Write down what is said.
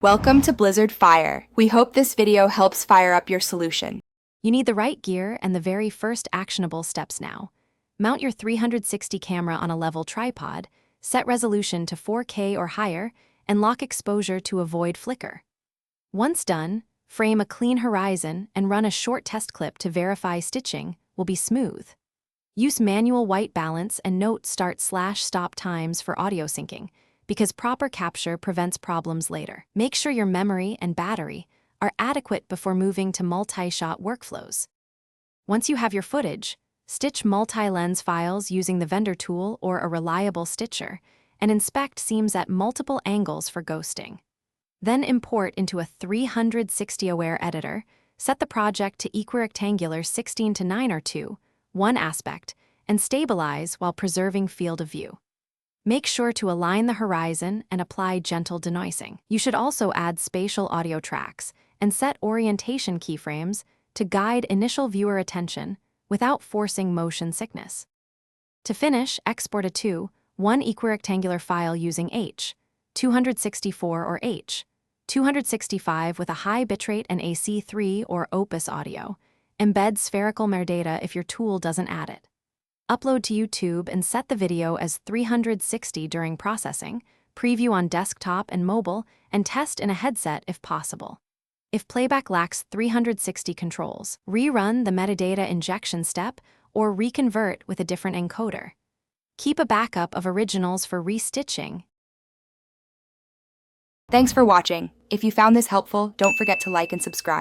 Welcome to Blizzard Fire. We hope this video helps fire up your solution. You need the right gear and the very first actionable steps now. Mount your 360 camera on a level tripod, set resolution to 4K or higher, and lock exposure to avoid flicker. Once done, frame a clean horizon and run a short test clip to verify stitching will be smooth. Use manual white balance and note start/stop times for audio syncing, because proper capture prevents problems later. Make sure your memory and battery are adequate before moving to multi-shot workflows. Once you have your footage, stitch multi-lens files using the vendor tool or a reliable stitcher, and inspect seams at multiple angles for ghosting. Then import into a 360 aware editor, set the project to equirectangular 16:9 one aspect, and stabilize while preserving field of view. Make sure to align the horizon and apply gentle denoising. You should also add spatial audio tracks and set orientation keyframes to guide initial viewer attention without forcing motion sickness. To finish, export a 2:1 equirectangular file using H.264 or H.265 with a high bitrate and AC3 or Opus audio. Embed spherical metadata if your tool doesn't add it. Upload to YouTube and set the video as 360 during processing, preview on desktop and mobile, and test in a headset if possible. If playback lacks 360 controls, rerun the metadata injection step or reconvert with a different encoder. Keep a backup of originals for restitching. Thanks for watching. If you found this helpful, don't forget to like and subscribe.